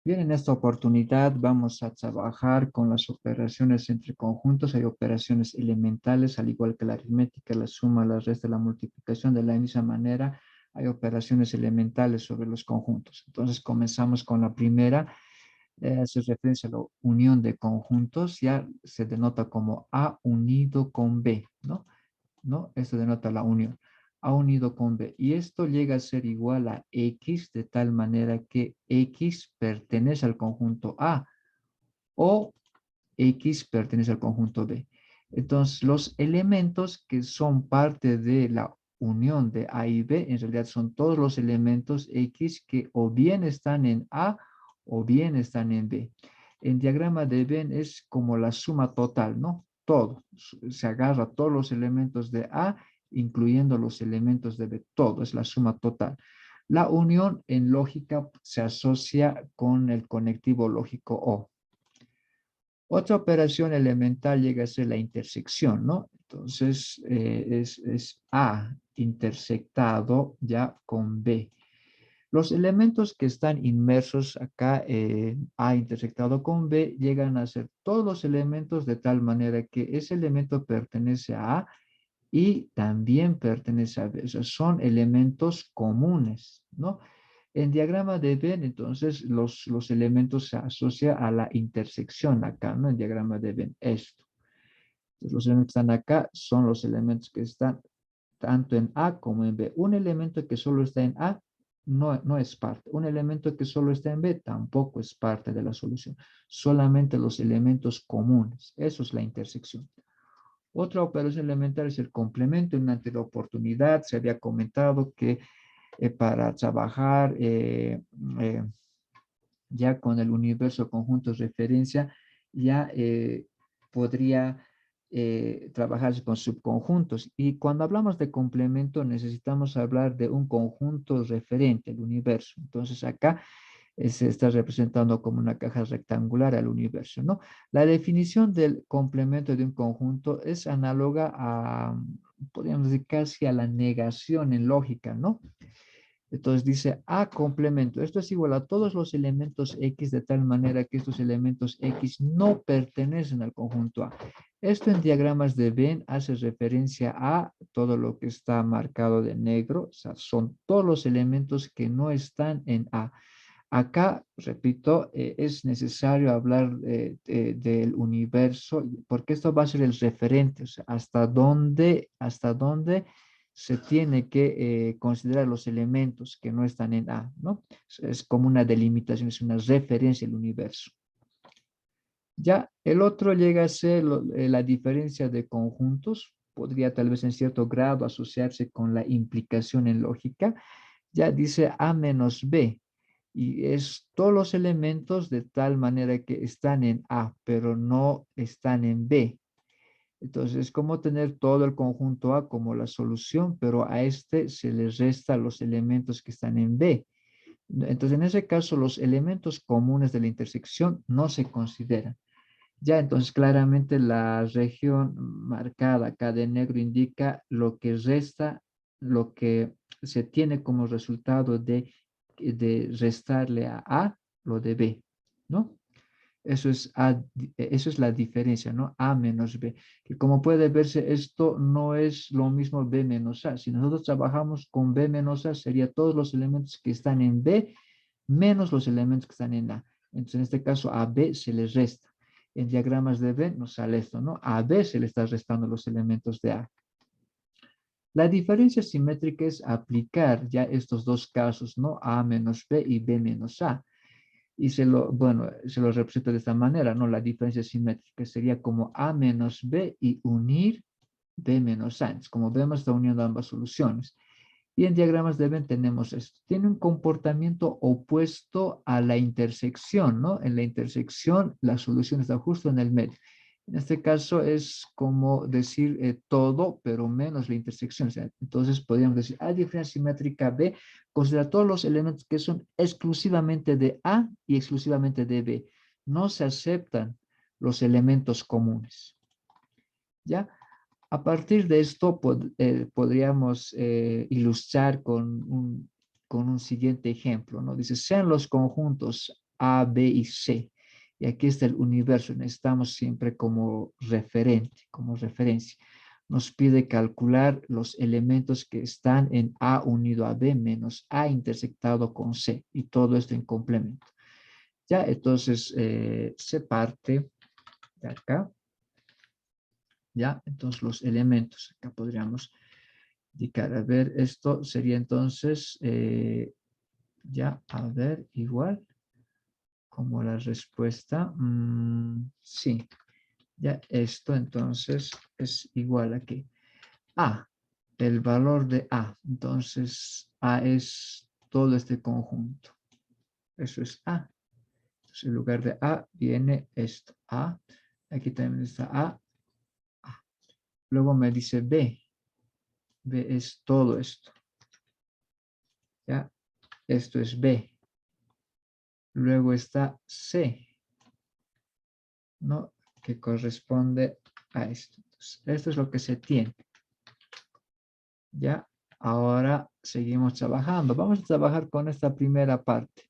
Bien, en esta oportunidad vamos a trabajar con las operaciones entre conjuntos. Hay operaciones elementales, al igual que la aritmética, la suma, la resta, la multiplicación. De la misma manera, hay operaciones elementales sobre los conjuntos. Entonces, comenzamos con la primera. Hace referencia a la unión de conjuntos. Ya se denota como A unido con B, ¿no? ¿No? Esto denota la unión. A unido con B. Y esto llega a ser igual a X de tal manera que X pertenece al conjunto A o X pertenece al conjunto B. Entonces, los elementos que son parte de la unión de A y B, en realidad son todos los elementos X que o bien están en A o bien están en B. En diagrama de Venn es como la suma total, ¿no? Todo. Se agarra todos los elementos de A, incluyendo los elementos de B. Todo es la suma total. La unión en lógica se asocia con el conectivo lógico O. Otra operación elemental llega a ser la intersección, ¿no? Entonces, es A intersectado ya con B. Los elementos que están inmersos acá, A intersectado con B, llegan a ser todos los elementos de tal manera que ese elemento pertenece a A y también pertenece a B. O sea, son elementos comunes, ¿no? En diagrama de Venn, entonces, los elementos se asocian a la intersección acá, ¿no? En diagrama de Venn, esto. Entonces, los elementos que están acá son los elementos que están tanto en A como en B. Un elemento que solo está en A no es parte. Un elemento que solo está en B tampoco es parte de la solución. Solamente los elementos comunes. Eso es la intersección. Otra operación elemental es el complemento. En una anterior oportunidad se había comentado que para trabajar eh, ya con el universo conjunto de referencia, ya podría trabajarse con subconjuntos. Y cuando hablamos de complemento, necesitamos hablar de un conjunto referente, el universo. Entonces, acá se está representando como una caja rectangular al universo, ¿no? La definición del complemento de un conjunto es análoga a, podríamos decir, casi a la negación en lógica, ¿no? Entonces dice A complemento. Esto es igual a todos los elementos X de tal manera que estos elementos X no pertenecen al conjunto A. Esto en diagramas de Venn hace referencia a todo lo que está marcado de negro. O sea, son todos los elementos que no están en A. Acá, repito, es necesario hablar del universo porque esto va a ser el referente, o sea, hasta dónde se tiene que considerar los elementos que no están en A, ¿no? Es como una delimitación, es una referencia al universo. Ya el otro llega a ser la diferencia de conjuntos, podría tal vez en cierto grado asociarse con la implicación en lógica. Ya dice A menos B, y es todos los elementos de tal manera que están en A, pero no están en B. Entonces, es como tener todo el conjunto A como la solución, pero a este se le resta los elementos que están en B. Entonces, en ese caso, los elementos comunes de la intersección no se consideran. Ya, entonces, claramente la región marcada acá de negro indica lo que resta, lo que se tiene como resultado de restarle a A lo de B, ¿no? Eso es la diferencia, ¿no? A menos B. Que como puede verse, esto no es lo mismo B menos A. Si nosotros trabajamos con B menos A, sería todos los elementos que están en B menos los elementos que están en A. Entonces, en este caso, a B se les resta. En diagramas de B nos sale esto, ¿no? A B se le está restando los elementos de A. La diferencia simétrica es aplicar ya estos dos casos, ¿no? A menos B y B menos A. Y bueno, se lo represento de esta manera, ¿no? La diferencia simétrica sería como A menos B y unir B menos A. Entonces, como vemos, está uniendo ambas soluciones. Y en diagramas de Venn tenemos esto. Tiene un comportamiento opuesto a la intersección, ¿no? En la intersección, la solución está justo en el medio. En este caso es como decir todo, pero menos la intersección. O sea, entonces podríamos decir, a diferencia simétrica B, considera todos los elementos que son exclusivamente de A y exclusivamente de B. No se aceptan los elementos comunes. ¿Ya? A partir de esto podríamos ilustrar con un siguiente ejemplo, ¿no? Dice, sean los conjuntos A, B y C. Y aquí está el universo. Necesitamos siempre como referente, como referencia. Nos pide calcular los elementos que están en A unido a B menos A intersectado con C. Y todo esto en complemento. Ya, entonces se parte de acá. Ya, entonces los elementos. Acá podríamos indicar. A ver, esto sería entonces, ya, a ver, igual. Como la respuesta, sí, ya esto entonces es igual a que A, el valor de A. Entonces, A es todo este conjunto. Eso es A. Entonces, en lugar de A viene esto. A. Aquí también está A. A. Luego me dice B. B es todo esto. ¿Ya? Esto es B. Luego está C, ¿no? Que corresponde a esto. Entonces, esto es lo que se tiene. Ya, ahora seguimos trabajando. Vamos a trabajar con esta primera parte.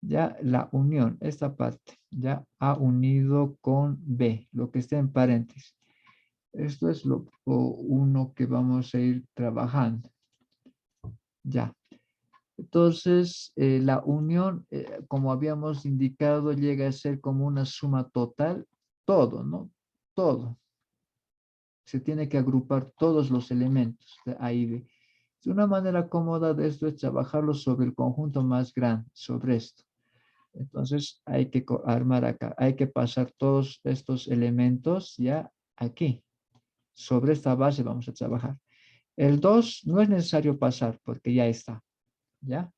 Ya, la unión, esta parte. Ya, A unido con B, lo que está en paréntesis. Esto es lo uno que vamos a ir trabajando. Ya. Entonces, la unión, como habíamos indicado, llega a ser como una suma total. Todo, ¿no? Todo. Se tiene que agrupar todos los elementos de A y B. Una manera cómoda de esto es trabajarlo sobre el conjunto más grande, sobre esto. Entonces hay que armar acá, hay que pasar todos estos elementos ya aquí. Sobre esta base vamos a trabajar. El 2 no es necesario pasar porque ya está, ¿ya?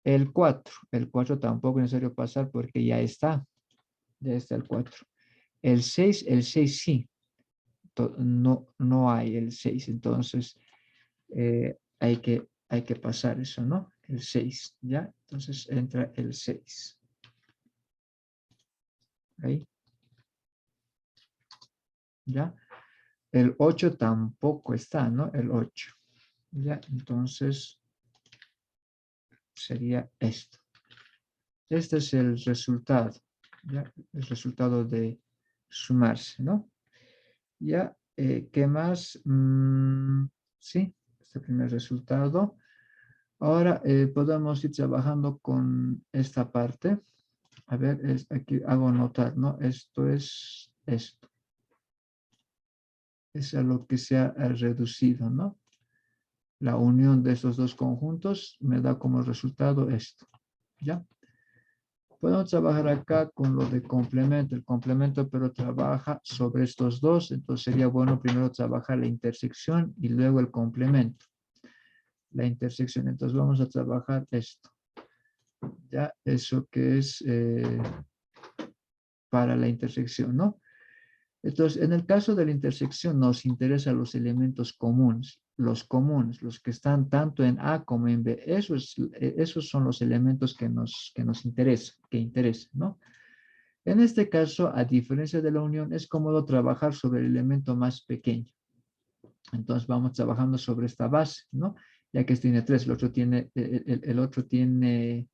El 4 tampoco es necesario pasar porque ya está el 4. El 6 sí, no hay el 6, entonces hay que pasar eso, ¿no? El 6, ¿ya? Entonces entra el 6. Ahí, ¿ya? El 8 tampoco está, ¿no? El 8, ¿ya? Entonces sería esto. Este es el resultado, ¿ya? El resultado de sumarse, ¿no? Ya, ¿qué más? Sí, este primer resultado. Ahora podemos ir trabajando con esta parte. A ver, aquí hago notar, ¿no? Esto es esto. Es a lo que se ha reducido, ¿no? La unión de estos dos conjuntos me da como resultado esto, ¿ya? Podemos trabajar acá con lo de complemento. El complemento, pero trabaja sobre estos dos. Entonces sería bueno primero trabajar la intersección y luego el complemento. La intersección. Entonces vamos a trabajar esto. Ya, eso que es para la intersección, ¿no? Entonces, en el caso de la intersección nos interesan los elementos comunes, los que están tanto en A como en B. Esos son los elementos que nos interesan, ¿no? En este caso, a diferencia de la unión, es cómodo trabajar sobre el elemento más pequeño. Entonces, vamos trabajando sobre esta base, ¿no? Ya que este tiene 3, el otro tiene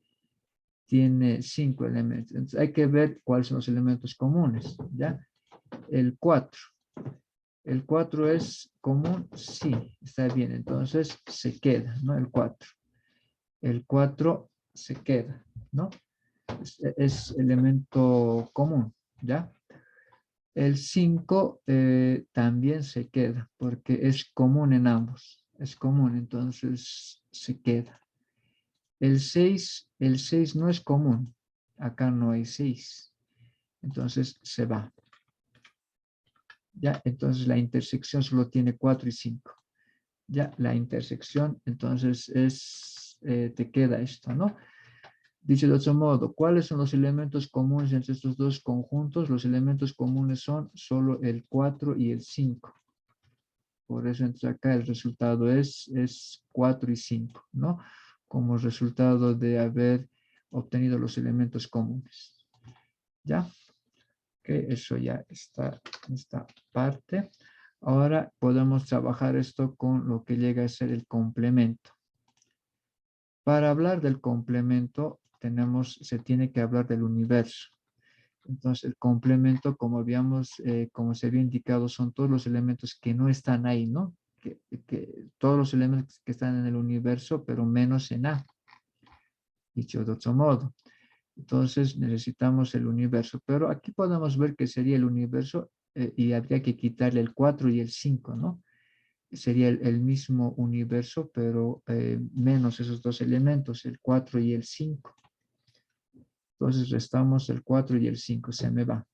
5 elementos. Entonces, hay que ver cuáles son los elementos comunes, ¿ya? El 4. ¿El 4 es común? Sí, está bien. Entonces se queda, ¿no? El 4. El 4 se queda, ¿no? Es elemento común, ¿ya? El 5 también se queda porque es común en ambos. Es común, entonces se queda. El 6 no es común. Acá no hay 6. Entonces se va. ¿Ya? Entonces la intersección solo tiene 4 y 5. Ya, la intersección, entonces te queda esto, ¿no? Dicho de otro modo, ¿cuáles son los elementos comunes entre estos dos conjuntos? Los elementos comunes son solo el 4 y el 5. Por eso entonces acá el resultado es 4 y 5, ¿no? Como resultado de haber obtenido los elementos comunes. ¿Ya? Que eso ya está en esta parte. Ahora podemos trabajar esto con lo que llega a ser el complemento. Para hablar del complemento, se tiene que hablar del universo. Entonces, el complemento, como habíamos, como se había indicado, son todos los elementos que no están ahí, ¿no? Todos los elementos que están en el universo, pero menos en A, dicho de otro modo. Entonces, necesitamos el universo, pero aquí podemos ver que sería el universo y habría que quitarle el 4 y el 5, ¿no? Sería el mismo universo, pero menos esos dos elementos, el 4 y el 5. Entonces, restamos el 4 y el 5, se me va.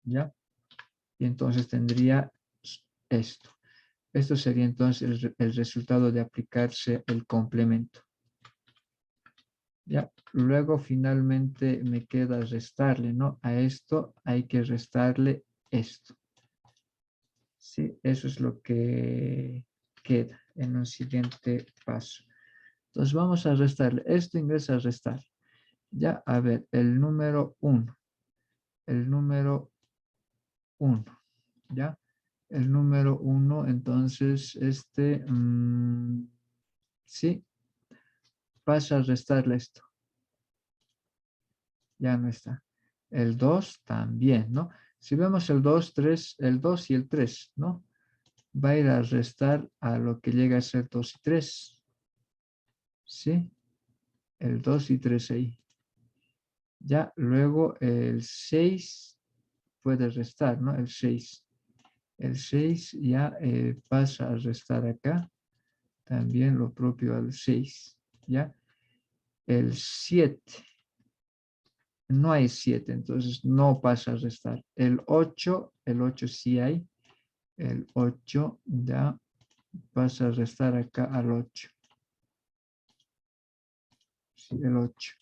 ¿Ya? Y entonces tendría esto. Esto sería entonces el resultado de aplicarse el complemento. ¿Ya? Luego finalmente me queda restarle, ¿no? A esto hay que restarle esto. Sí, eso es lo que queda en un siguiente paso. Entonces vamos a restarle. Esto ingresa a restar. Ya, a ver, el número 1. El número 1. ¿Ya? El número 1, entonces, sí, pasa a restarle esto. Ya no está. El 2 también, ¿no? Si vemos el 2, 3, el 2 y el 3, ¿no? Va a ir a restar a lo que llega a ser 2 y 3. ¿Sí? El 2 y 3 ahí. Ya, luego el 6 puede restar, ¿no? El 6. El 6 ya pasa a restar acá. También lo propio al 6. ¿Ya? El 7. No hay 7, entonces no pasa a restar. El 8 sí hay. El 8 ya pasa a restar acá al 8. Sí, el 8.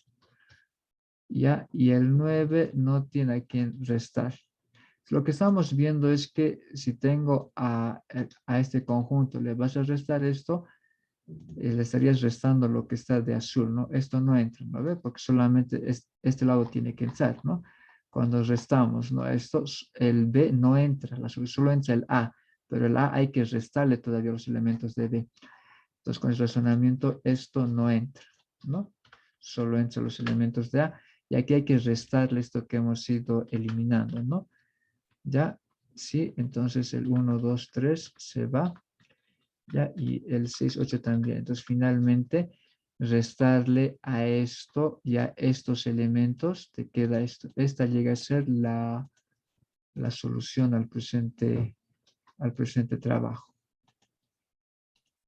Ya, y el 9 no tiene a quien restar. Lo que estamos viendo es que si tengo a este conjunto, le vas a restar esto, le estarías restando lo que está de azul, ¿no? Esto no entra, ¿no ve? Porque solamente este lado tiene que entrar, ¿no? Cuando restamos, ¿no? Esto, el B no entra, solo entra el A, pero el A hay que restarle todavía los elementos de B. Entonces, con el razonamiento, esto no entra, ¿no? Solo entran los elementos de A, y aquí hay que restarle esto que hemos ido eliminando, ¿no? Ya, sí, entonces el 1, 2, 3 se va. ¿Ya? Y el 6, 8 también. Entonces, finalmente, restarle a esto y a estos elementos, te queda esto. Esta llega a ser la solución al presente trabajo.